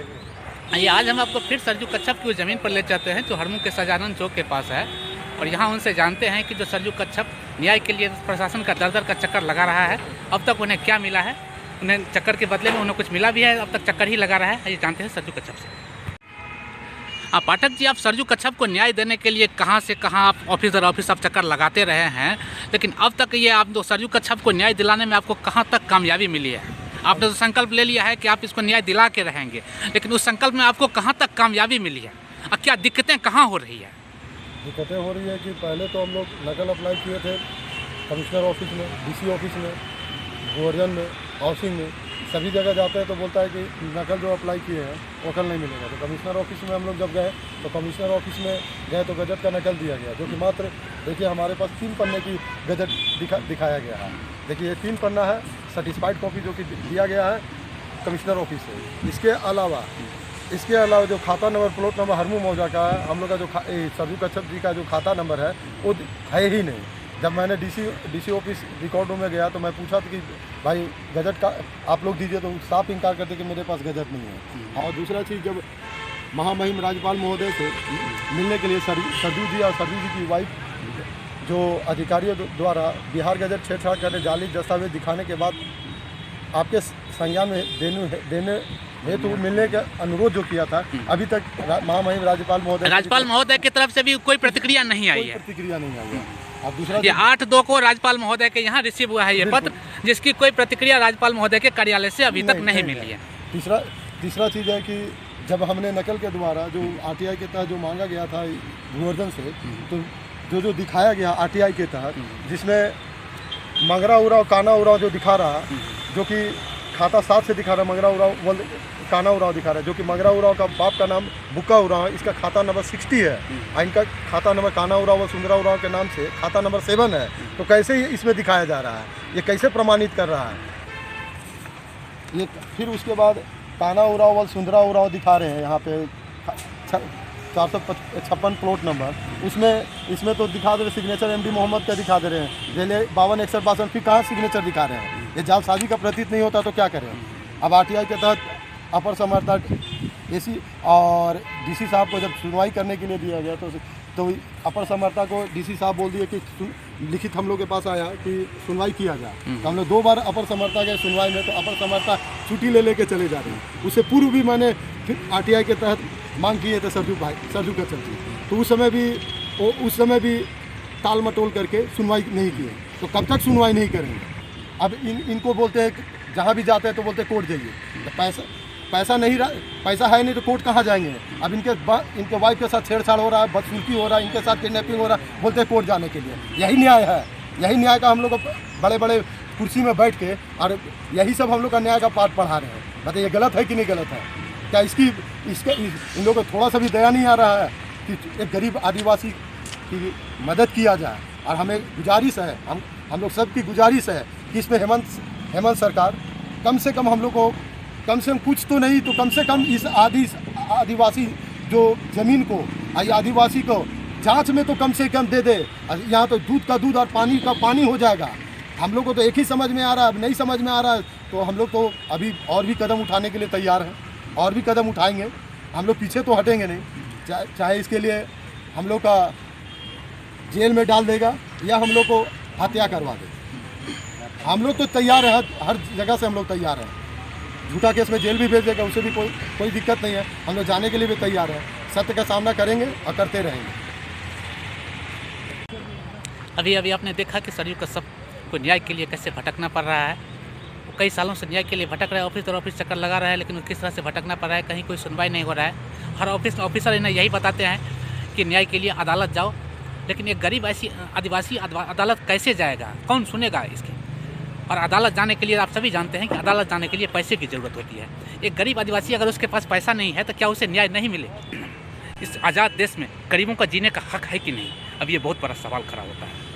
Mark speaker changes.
Speaker 1: ये आज हम आपको फिर सरजू कच्छप की ज़मीन पर ले जाते हैं जो हरमू के सजानंद चौक के पास है, और यहाँ उनसे जानते हैं कि जो सरजू कच्छप न्याय के लिए प्रशासन का दर दर का चक्कर लगा रहा है, अब तक उन्हें क्या मिला है, उन्हें चक्कर के बदले में उन्हें कुछ मिला भी है, अब तक चक्कर ही लगा रहा है। ये जानते हैं सरजू कच्छप से। पाठक जी, आप सरजू कच्छप को न्याय देने के लिए कहाँ से कहाँ आप ऑफिस आप चक्कर लगाते रहे हैं, लेकिन अब तक ये आप तो सरजू कच्छप को न्याय दिलाने में आपको कहाँ तक कामयाबी मिली है? आपने तो संकल्प ले लिया है कि आप इसको न्याय दिला के रहेंगे, लेकिन उस संकल्प में आपको कहाँ तक कामयाबी मिली है और क्या दिक्कतें कहाँ हो रही है?
Speaker 2: दिक्कतें हो रही है कि पहले तो हम लोग नकल अप्लाई किए थे कमिश्नर ऑफिस में, डीसी ऑफिस में, गवर्जन में, हाउसिंग में, सभी जगह जाते हैं तो बोलता है कि नकल जो अप्लाई किए हैं वकल नहीं मिलेगा। तो कमिश्नर ऑफिस में हम लोग जब गए तो कमिश्नर ऑफिस में गए तो गजट का नकल दिया गया, जो कि मात्र देखिए हमारे पास 3 पन्ने की गजट दिखाया गया है। देखिए ये 3 पन्ना है सर्टिफाइड कॉपी जो कि दिया गया है कमिश्नर ऑफिस से। इसके अलावा जो खाता नंबर प्लॉट नंबर हरमू मौजा का है, हम लोग का जो सरजू कच्छप जी का जो खाता नंबर है वो है ही नहीं। जब मैंने डीसी ऑफिस रिकॉर्ड रूम में गया तो मैं पूछा था कि भाई गजट का आप लोग दीजिए, तो साफ इनकार करते कि मेरे पास गजट नहीं है। और दूसरा चीज़, जब महामहिम राज्यपाल महोदय से मिलने के लिए सरजू जी और सरजू जी की वाइफ जो अधिकारियों द्वारा बिहार गजट छेड़छाड़ करने जाली दस्तावेज दिखाने के बाद आपके संज्ञान में देने हेतु मिलने का अनुरोध जो किया था, अभी तक महामहिम राज्यपाल महोदय
Speaker 1: की तरफ से भी कोई प्रतिक्रिया नहीं आई है।
Speaker 2: प्रतिक्रिया नहीं आई है। अब दूसरा
Speaker 1: ये 8/2 को राज्यपाल महोदय के यहाँ रिसीव हुआ है ये पत्र, जिसकी कोई प्रतिक्रिया राज्यपाल महोदय के कार्यालय से अभी तक नहीं मिली है।
Speaker 2: तीसरा चीज़ है कि जब हमने नकल के द्वारा जो आरटीआई के तहत जो मांगा गया था गवर्जन से, तो जो दिखाया गया आरटीआई के तहत, जिसमें मंगरा उराव काना उराव जो दिखा रहा, जो कि खाता 7 से दिखा रहा, मंगरा उराव काना उराव दिखा रहा है, जो कि मंगरा उराव का बाप का नाम बुक्का उराव है, इसका खाता नंबर 60 है और इनका खाता नंबर काना उराव और सुंदरा उराव के नाम से खाता नंबर 7 है। तो कैसे इसमें दिखाया जा रहा है, ये कैसे प्रमाणित कर रहा है ये? फिर उसके बाद काना उराव और सुंदरा उराव दिखा रहे हैं यहाँ पे 456 प्लॉट नंबर, इसमें तो दिखा दे रहे सिग्नेचर एमडी मोहम्मद का दिखा दे रहे हैं, रेले 52 61 62, फिर कहाँ सिग्नेचर दिखा रहे हैं? ये जालसाजी का प्रतीत नहीं होता तो क्या करें? अब आरटीआई के तहत अपर समर्थक एसी और डीसी साहब को जब सुनवाई करने के लिए दिया गया तो अपर समर्थक को डीसी साहब बोल दिए कि लिखित हम लोग के पास आया कि सुनवाई किया जाए। तो हम लोग 2 बार अपर समर्थक गए सुनवाई में, तो अपर समर्थक छुट्टी ले लेके चले जा रहे हैं। उससे पूर्व भी मैंने फिर आरटीआई के तहत मांग किए थे सरजू कच्छप जी, तो उस समय भी टाल मटोल करके सुनवाई नहीं किए। तो कब तक सुनवाई नहीं करेंगे? अब इनको बोलते हैं जहाँ भी जाते हैं तो बोलते हैं कोर्ट जाइए, तो पैसा है नहीं तो कोर्ट कहाँ जाएंगे? अब इनके वाइफ के साथ छेड़छाड़ हो रहा है, बदसलूकी हो रहा है, इनके साथ किडनैपिंग हो रहा है, बोलते हैं कोर्ट जाने के लिए। यही न्याय है? यही न्याय का हम लोग बड़े बड़े कुर्सी में बैठ के और यही सब हम लोग का न्याय का पाठ पढ़ा रहे हैं। बताइए गलत है कि नहीं गलत है? क्या इन लोगों को थोड़ा सा भी दया नहीं आ रहा है कि एक गरीब आदिवासी की मदद किया जाए? और हमें गुजारिश है, हम लोग सबकी गुजारिश है कि इसमें हेमंत सरकार कम से कम हम लोग को कम से कम कुछ तो नहीं तो कम से कम इस आदिवासी जो ज़मीन को आदिवासी को जांच में तो कम से कम दे दे। यहाँ तो दूध का दूध और पानी का पानी हो जाएगा। हम लोग को तो एक ही समझ में आ रहा है, अब नहीं समझ में आ रहा है तो हम लोग तो अभी और भी कदम उठाने के लिए तैयार हैं, और भी कदम उठाएंगे। हम लोग पीछे तो हटेंगे नहीं, चाहे इसके लिए हम लोग का जेल में डाल देगा या हम लोग को हत्या करवा दे। हम लोग तो तैयार हैं, हर जगह से हम लोग तैयार हैं। झूठा केस में जेल भी भेज देगा, उससे भी कोई दिक्कत नहीं है। हम लोग जाने के लिए भी तैयार हैं, सत्य का सामना करेंगे और करते रहेंगे।
Speaker 1: अभी आपने देखा कि सरजू कच्छप को न्याय के लिए कैसे भटकना पड़ रहा है। वो कई सालों से न्याय के लिए भटक रहा है, ऑफिस चक्कर लगा रहा है, लेकिन किस तरह से भटकना पड़ रहा है, कहीं कोई सुनवाई नहीं हो रहा है। हर ऑफिसर इन्हें यही बताते हैं कि न्याय के लिए अदालत जाओ, लेकिन एक गरीब ऐसी आदिवासी अदालत कैसे जाएगा? कौन सुनेगा इसकी? और अदालत जाने के लिए आप सभी जानते हैं कि अदालत जाने के लिए पैसे की ज़रूरत होती है। एक गरीब आदिवासी अगर उसके पास पैसा नहीं है तो क्या उसे न्याय नहीं मिले? इस आज़ाद देश में गरीबों का जीने का हक है कि नहीं? अब ये बहुत बड़ा सवाल खड़ा होता है।